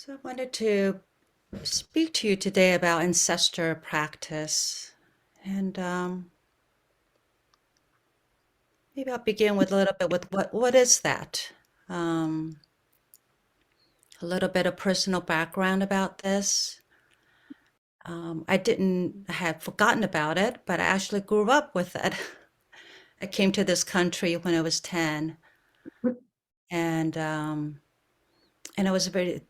So I wanted to speak to you today about ancestor practice. And maybe I'll begin with a little bit with what is that? Um, a little bit of personal background about this. I had forgotten about it, but I actually grew up with it. I came to this country when I was 10, and I was very,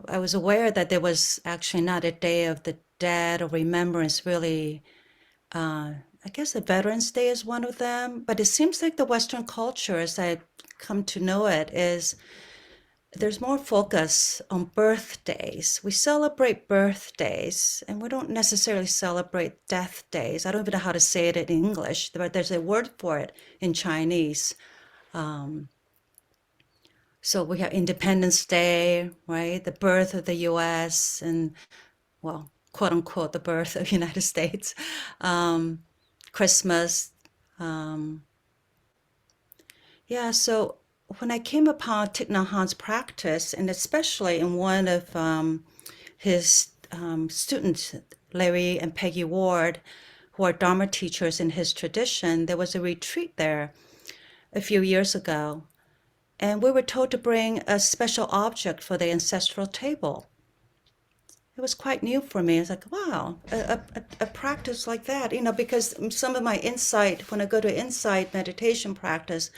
I was aware that there was actually not a Day of the Dead or remembrance really. I guess the Veterans Day is one of them, but it seems like the Western culture, as I come to know it, is there's more focus on birthdays. We celebrate birthdays, and we don't necessarily celebrate death days. I don't even know how to say it in English, but there's a word for it in Chinese. Um, so we have Independence Day, right? The birth of the U.S. and, well, quote unquote, the birth of the United States. Um, Christmas. Um, yeah, so when I came upon Thich Nhat Hanh's practice, and especially in one of his students, Larry and Peggy Ward, who are Dharma teachers in his tradition, there was a retreat there a few years ago. And we were told to bring a special object for the ancestral table. It was quite new for me. It's like, wow, a practice like that, because some of my insight, when I go to insight meditation practice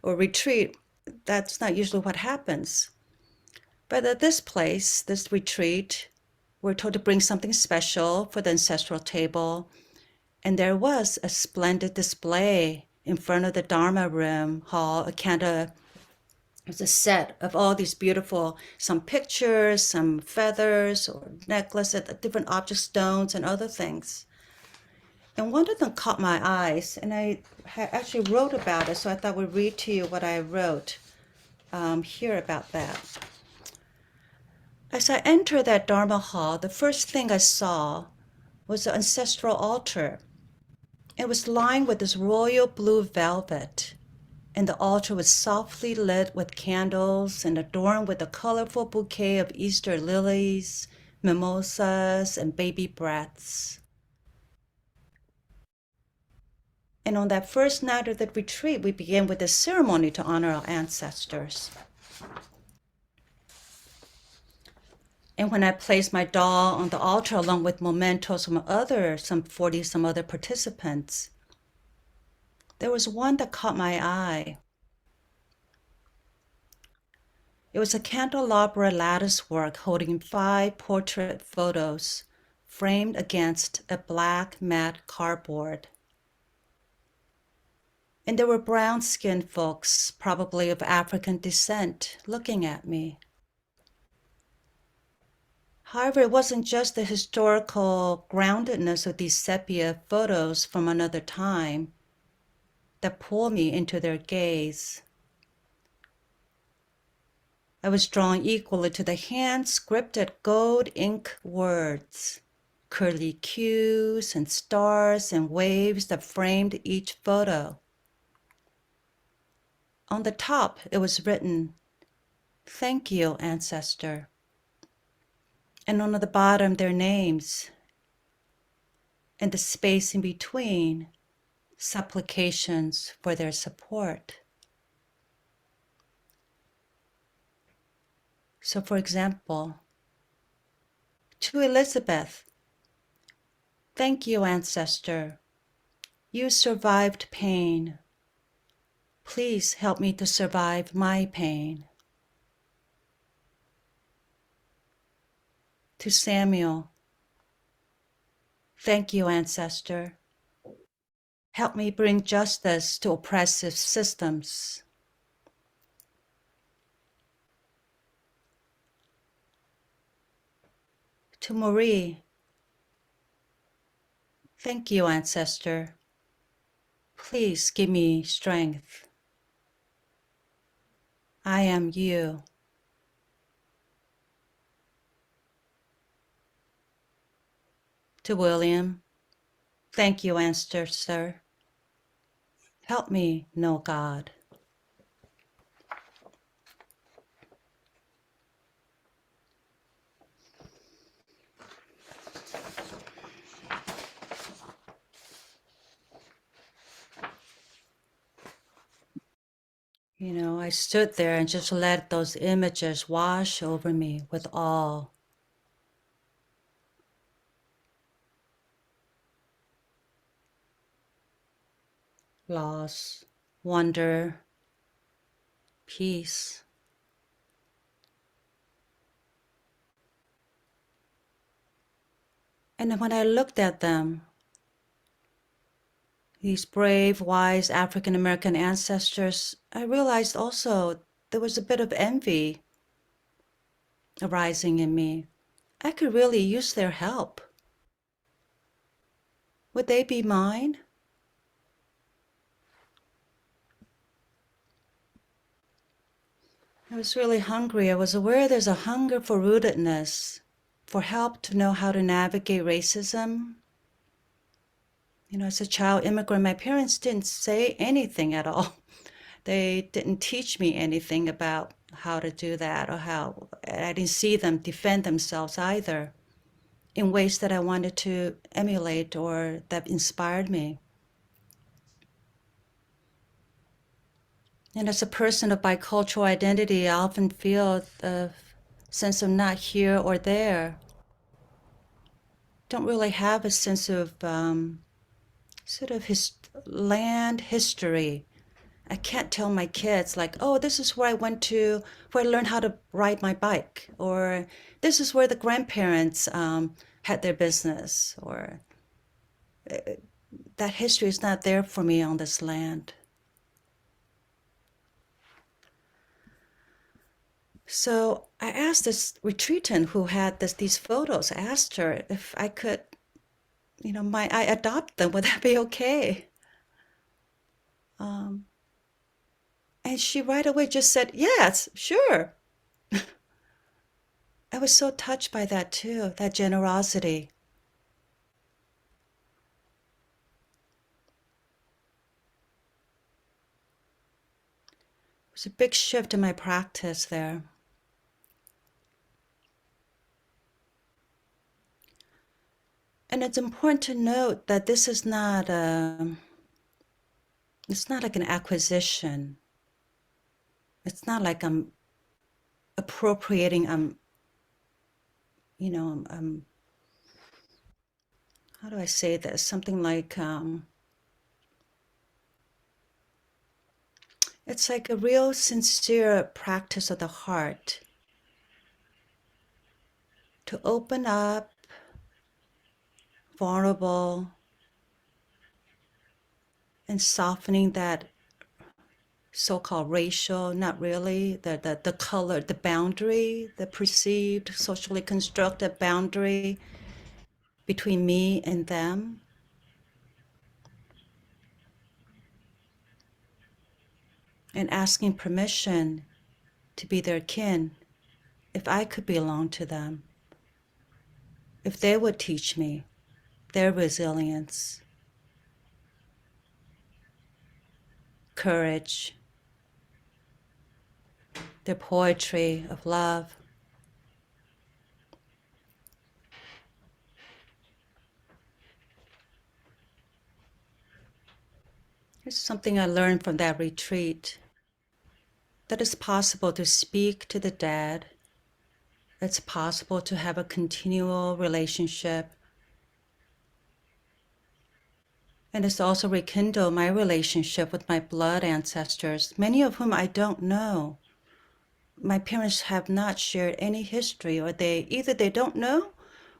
or retreat, that's not usually what happens. But at this place, this retreat, we're told to bring something special for the ancestral table. And there was a splendid display in front of the Dharma room hall, a kind of it was a set of all these beautiful, some pictures, some feathers or necklaces, different object stones and other things. And one of them caught my eyes, and I actually wrote about it, so I thought I would read to you what I wrote here about that. As I entered that Dharma hall, the first thing I saw was the ancestral altar. It was lined with this royal blue velvet, and the altar was softly lit with candles and adorned with a colorful bouquet of Easter lilies, mimosas, and baby breaths. And on that first night of the retreat, we began with a ceremony to honor our ancestors. And when I placed my doll on the altar along with mementos from some 40 some other participants, there was one that caught my eye. It was a candelabra lattice work holding 5 portrait photos framed against a black matte cardboard. And there were brown-skinned folks, probably of African descent, looking at me. However, it wasn't just the historical groundedness of these sepia photos from another time that pulled me into their gaze. I was drawn equally to the hand-scripted gold ink words, curly cues and stars and waves that framed each photo. On the top, it was written, "Thank you, Ancestor." And on the bottom, their names, and the space in between, supplications for their support. So, for example, to Elizabeth, "Thank you, Ancestor. You survived pain. Please help me to survive my pain." To Samuel, "Thank you, Ancestor. Help me bring justice to oppressive systems." To Marie, "Thank you, Ancestor. Please give me strength. I am you." To William, "Thank you, Ancestor. Help me know God." I stood there and just let those images wash over me with awe. Loss, wonder, peace. And then when I looked at them, these brave, wise African American ancestors, I realized also there was a bit of envy arising in me. I could really use their help. Would they be mine? I was really hungry. I was aware there's a hunger for rootedness, for help to know how to navigate racism. As a child immigrant, my parents didn't say anything at all. They didn't teach me anything about how to do that, or how I didn't see them defend themselves either in ways that I wanted to emulate or that inspired me. And as a person of bicultural identity, I often feel the sense of not here or there. Don't really have a sense of sort of land history. I can't tell my kids like, oh, this is where I went to, where I learned how to ride my bike, or this is where the grandparents had their business, or that history is not there for me on this land. So I asked this retreatant who had these photos, I asked her if I could, I adopt them, would that be okay? And she right away just said, yes, sure. I was so touched by that too, that generosity. It was a big shift in my practice there. And it's important to note that this is not it's not like an acquisition. It's not like I'm appropriating, how do I say this? Something like, it's like a real sincere practice of the heart to open up, vulnerable, and softening that so-called racial, not really, the color, the boundary, the perceived, socially constructed boundary between me and them. And asking permission to be their kin, if I could belong to them, if they would teach me their resilience, courage, their poetry of love. Here's something I learned from that retreat, that it's possible to speak to the dead. It's possible to have a continual relationship. And it's also rekindled my relationship with my blood ancestors, many of whom I don't know. My parents have not shared any history, or either they don't know,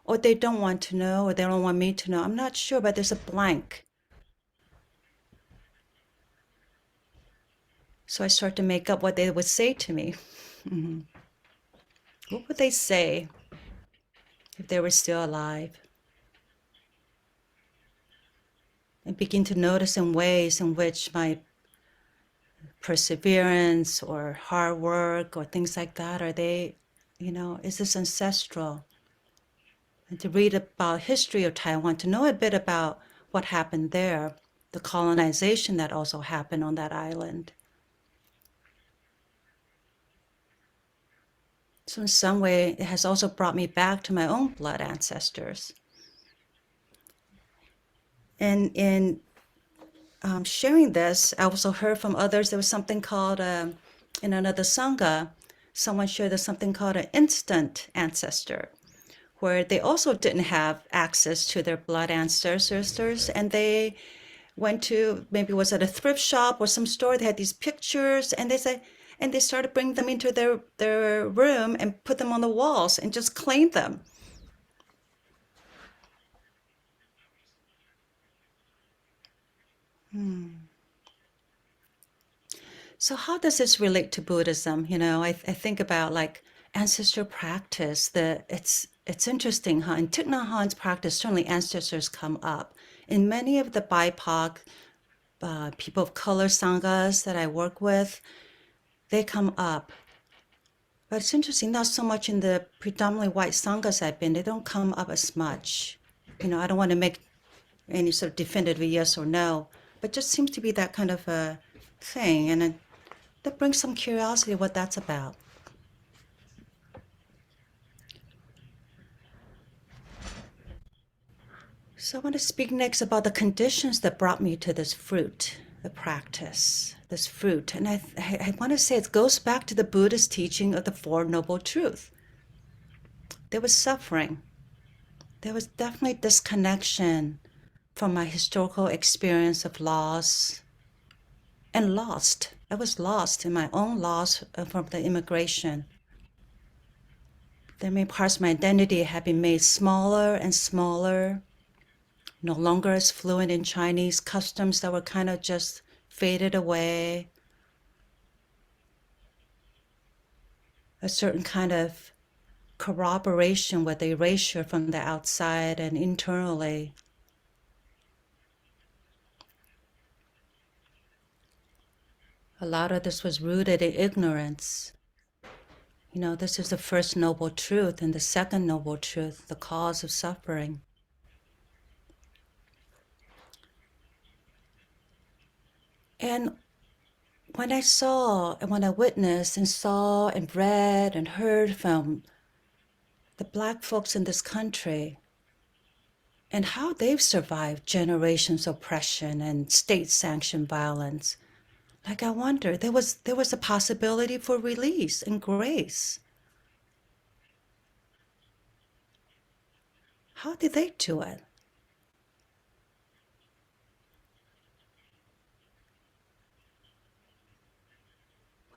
or they don't want to know, or they don't want me to know. I'm not sure, but there's a blank. So I start to make up what they would say to me. What would they say if they were still alive? And begin to notice in ways in which my perseverance or hard work or things like that, are they, is this ancestral? And to read about history of Taiwan, to know a bit about what happened there, the colonization that also happened on that island. So in some way, it has also brought me back to my own blood ancestors. And sharing this, I also heard from others there was something called, in another Sangha, someone shared there's something called an instant ancestor, where they also didn't have access to their blood ancestors, and they went to, maybe it was at a thrift shop or some store, they had these pictures, and they said, and they started bringing them into their room and put them on the walls and just claimed them. So how does this relate to Buddhism? I think about like ancestor practice. It's interesting, huh? In Thich Nhat Hanh's practice, certainly ancestors come up. In many of the BIPOC people of color sanghas that I work with, they come up. But it's interesting, not so much in the predominantly white sanghas I've been. They don't come up as much. I don't want to make any sort of definitive yes or no, but just seems to be that kind of a thing, and that brings some curiosity what that's about. So I want to speak next about the conditions that brought me to this fruit, the practice, this fruit. And I want to say it goes back to the Buddhist teaching of the Four Noble Truths. There was suffering. There was definitely disconnection from my historical experience of loss and lost. I was lost in my own loss from the immigration. There many parts of my identity had been made smaller and smaller, no longer as fluent in Chinese customs that were kind of just faded away. A certain kind of corroboration with erasure from the outside and internally. A lot of this was rooted in ignorance. This is the first noble truth, and the second noble truth, the cause of suffering. And when I witnessed and saw and read and heard from the Black folks in this country and how they've survived generations of oppression and state-sanctioned violence, like I wonder, there was a possibility for release and grace. How did they do it?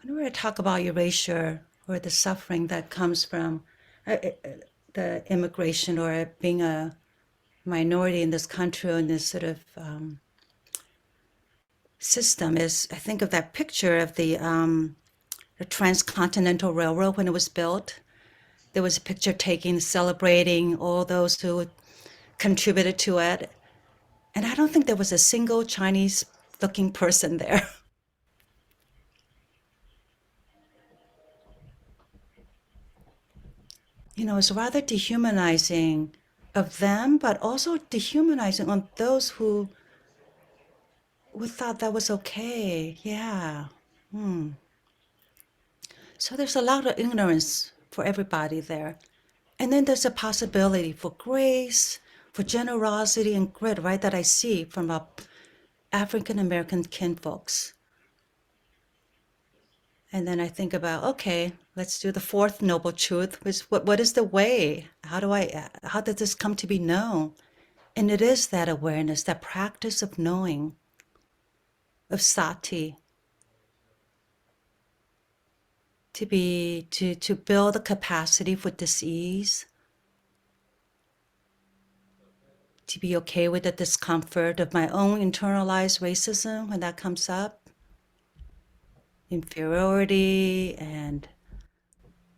When we talk about erasure or the suffering that comes from the immigration or being a minority in this country in this sort of system, is I think of that picture of the Transcontinental Railroad when it was built. There was a picture taken celebrating all those who contributed to it. And I don't think there was a single Chinese looking person there. It's rather dehumanizing of them, but also dehumanizing on those who thought that was okay. Yeah. So there's a lot of ignorance for everybody there. And then there's a possibility for grace, for generosity and grit, right, that I see from our African American kinfolks. And then I think about, okay, let's do the fourth noble truth, which what is the way? How did this come to be known? And it is that awareness, that practice of knowing, of sati, to build the capacity for dis-ease, to be okay with the discomfort of my own internalized racism when that comes up, inferiority and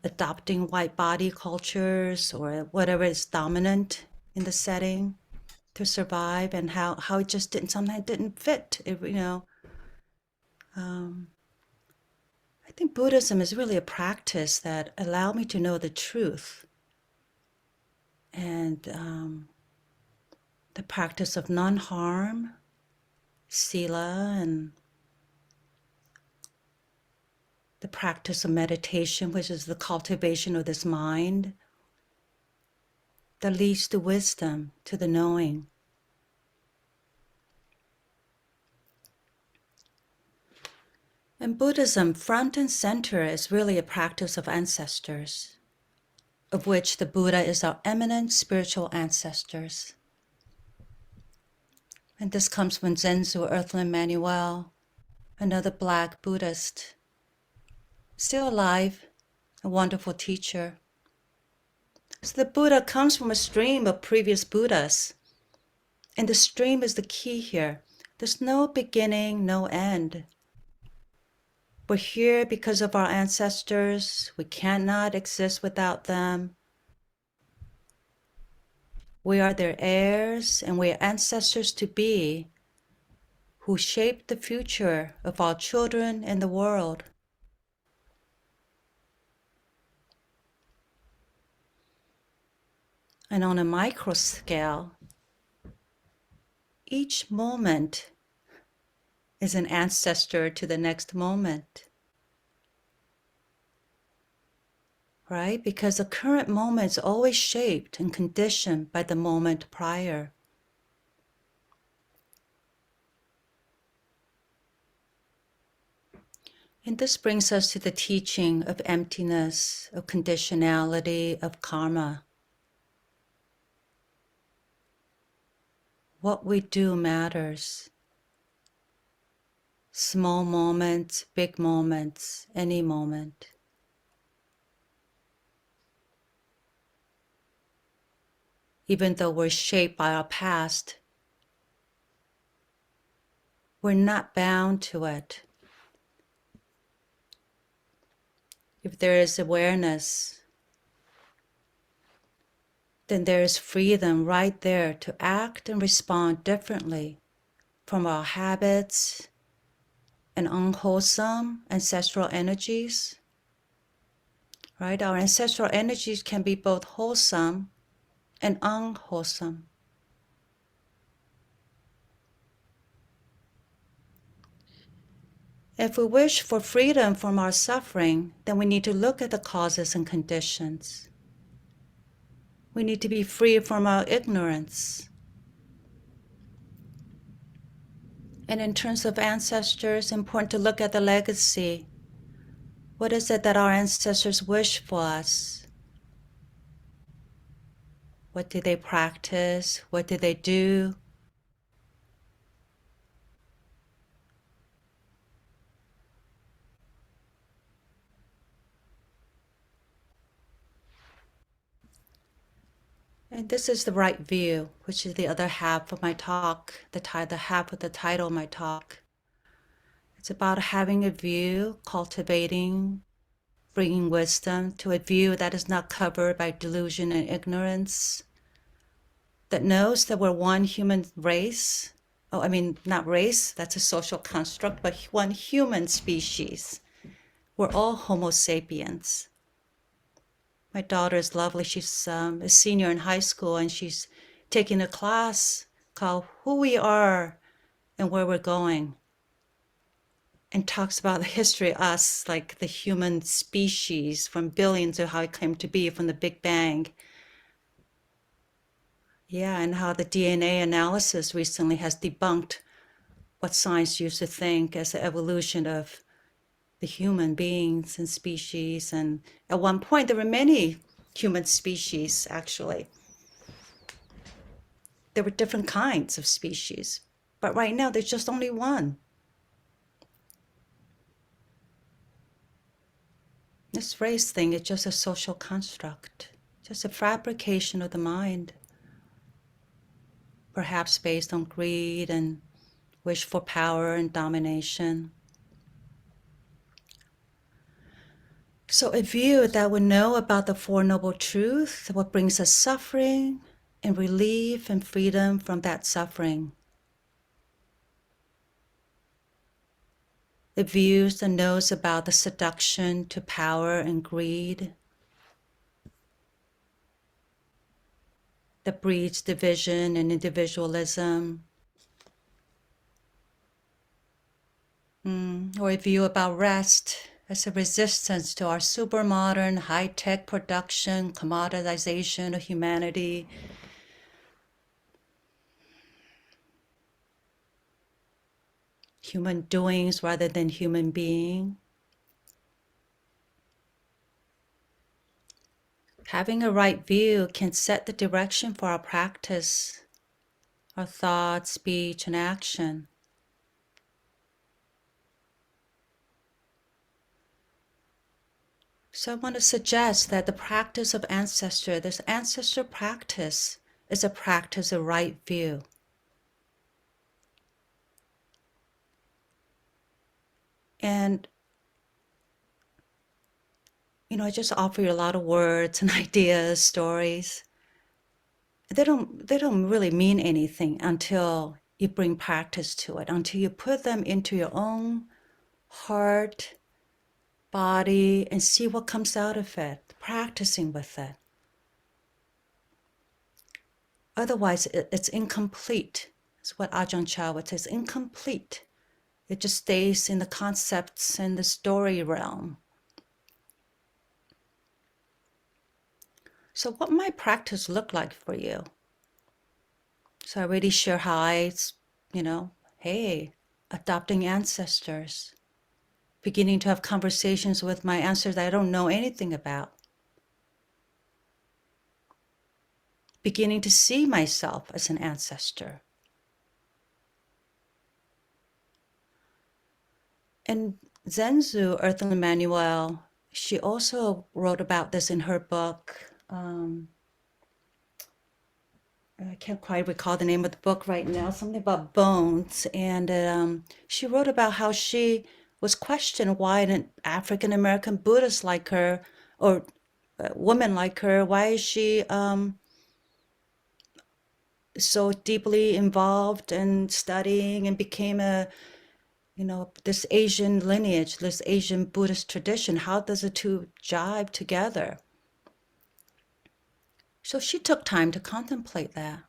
adopting white body cultures or whatever is dominant in the setting to survive, and how it just sometimes didn't fit. I think Buddhism is really a practice that allowed me to know the truth and the practice of non-harm, sila, and the practice of meditation, which is the cultivation of this mind that leads to wisdom, to the knowing. In Buddhism, front and center is really a practice of ancestors, of which the Buddha is our eminent spiritual ancestors. And this comes from Zenzu Earthland Manuel, another Black Buddhist, still alive, a wonderful teacher. So the Buddha comes from a stream of previous Buddhas, and the stream is the key here. There's no beginning, no end. We're here because of our ancestors. We cannot exist without them. We are their heirs, and we are ancestors to be who shape the future of our children and the world. And on a micro scale, each moment is an ancestor to the next moment. Right? Because the current moment is always shaped and conditioned by the moment prior. And this brings us to the teaching of emptiness, of conditionality, of karma. What we do matters. Small moments, big moments, any moment. Even though we're shaped by our past, we're not bound to it. If there is awareness, then there is freedom right there to act and respond differently from our habits and unwholesome ancestral energies. Right? Our ancestral energies can be both wholesome and unwholesome. If we wish for freedom from our suffering, then we need to look at the causes and conditions. We need to be free from our ignorance. And in terms of ancestors, it's important to look at the legacy. What is it that our ancestors wish for us? What did they practice? What did they do? And this is the right view, which is the other half of my talk, the half of the title of my talk. It's about having a view, cultivating, bringing wisdom to a view that is not covered by delusion and ignorance, that knows that we're one human race. Not race, that's a social construct, but one human species. We're all Homo sapiens. My daughter is lovely. She's a senior in high school, and she's taking a class called Who We Are and Where We're Going, and talks about the history of us, like the human species, from billions of how it came to be from the Big Bang. Yeah, and how the DNA analysis recently has debunked what science used to think as the evolution of the human beings and species. And at one point, there were many human species, actually. There were different kinds of species. But right now, there's just only one. This race thing is just a social construct, just a fabrication of the mind, perhaps based on greed and wish for power and domination. So a view that would know about the Four Noble Truths, what brings us suffering and relief and freedom from that suffering. It views and knows about the seduction to power and greed that breeds division and individualism. Or a view about rest as a resistance to our super modern, high-tech production, commoditization of humanity. human doings rather than human being. Having a right view can set the direction for our practice, our thoughts, speech, and action. So I want to suggest that the practice of Ancestor, this Ancestor practice, is a practice of right view. And, I just offer you a lot of words and ideas, stories. They don't really mean anything until you bring practice to it, until you put them into your own heart, body, and see what comes out of it, practicing with it. Otherwise, it's incomplete. It's what Ajahn Chah would say, it's incomplete. It just stays in the concepts and the story realm. So what might practice look like for you? So I already share how hey, adopting ancestors, beginning to have conversations with my ancestors I don't know anything about, beginning to see myself as an ancestor. And Zenzu, Earthlyn Emmanuel, she also wrote about this in her book. I can't quite recall the name of the book right now, something about bones. And she wrote about how she was questioned why an African American Buddhist like her, or a woman like her, why is she so deeply involved in studying and became this Asian lineage, this Asian Buddhist tradition? How does the two jive together? So she took time to contemplate that.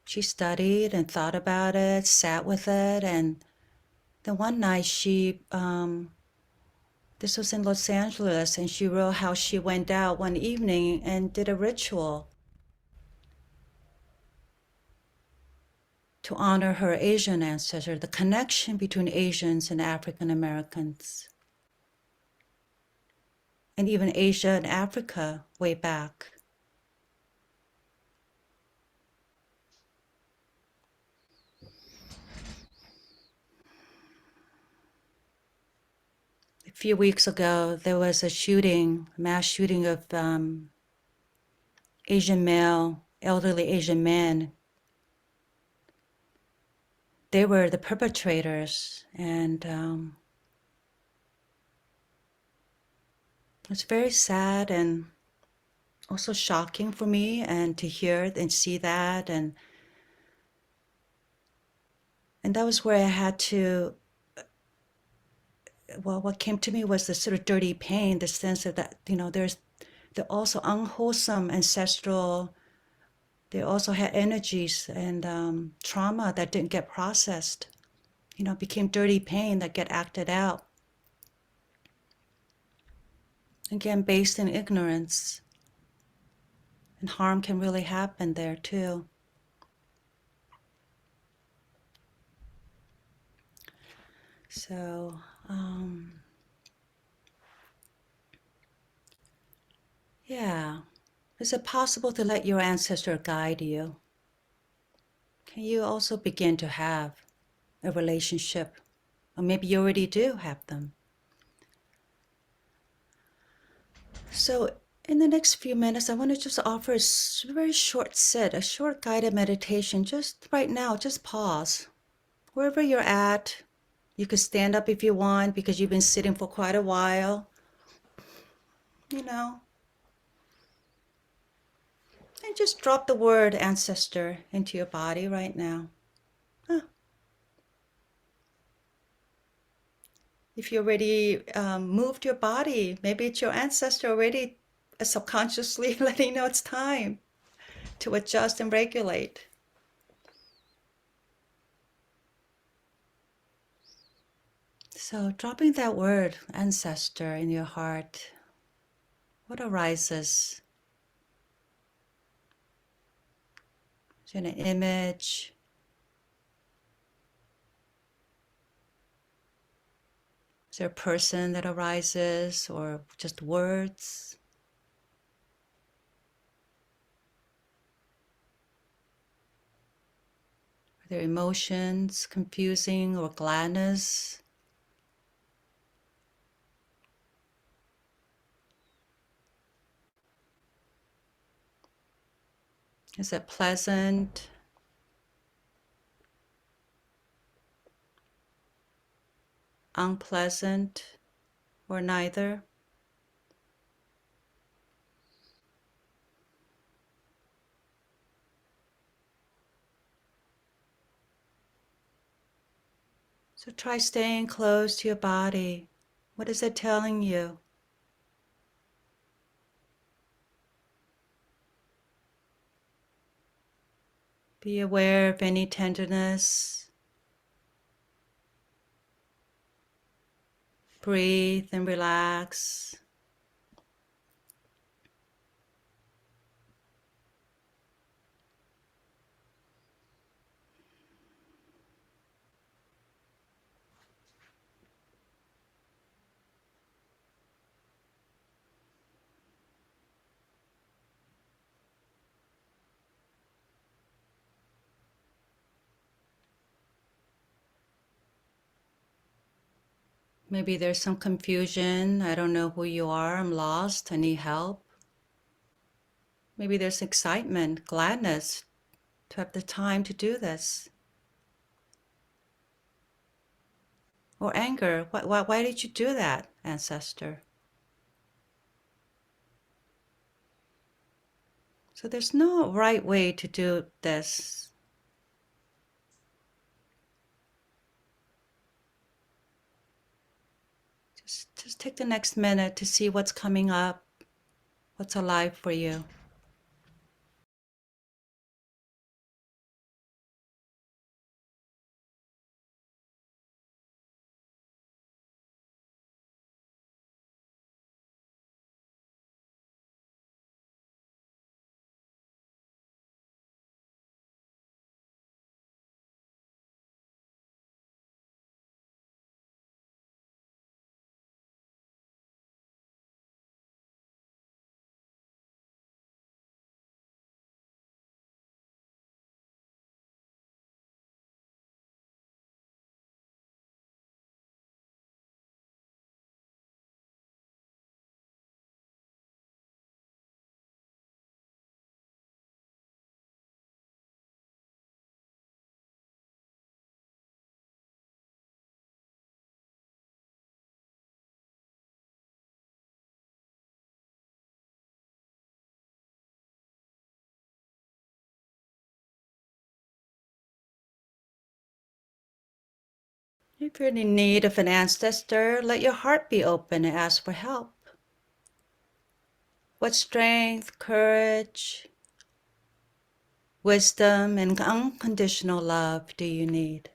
She studied and thought about it, sat with it, and then one night this was in Los Angeles, and she wrote how she went out one evening and did a ritual to honor her Asian ancestor, the connection between Asians and African Americans, and even Asia and Africa way back. A few weeks ago, there was a mass shooting of elderly Asian men. They were the perpetrators, and it's very sad and also shocking for me, and to hear and see that, and that was where I had to, what came to me was the sort of dirty pain, the sense of that, there's the also unwholesome ancestral, they also had energies and trauma that didn't get processed, became dirty pain that get acted out. Again, based in ignorance. And harm can really happen there too. So, yeah. Is it possible to let your ancestor guide you? Can you also begin to have a relationship? Or maybe you already do have them. So in the next few minutes, I want to just offer a very short sit, a short guided meditation. Just right now, just pause. Wherever you're at, you could stand up if you want because you've been sitting for quite a while. And just drop the word ancestor into your body right now. If you already moved your body, maybe it's your ancestor already subconsciously letting you know it's time to adjust and regulate. So dropping that word ancestor in your heart, what arises? Is it an image? Is there a person that arises, or just words? Are there emotions, confusing or gladness? Is it pleasant, unpleasant, or neither? So try staying close to your body. What is it telling you? Be aware of any tenderness. Breathe and relax. Maybe there's some confusion. I don't know who you are. I'm lost. I need help. Maybe there's excitement, gladness to have the time to do this. Or anger. Why did you do that, Ancestor? So there's no right way to do this. Just take the next minute to see what's coming up, what's alive for you. If you're in need of an ancestor, let your heart be open and ask for help. What strength, courage, wisdom, and unconditional love do you need?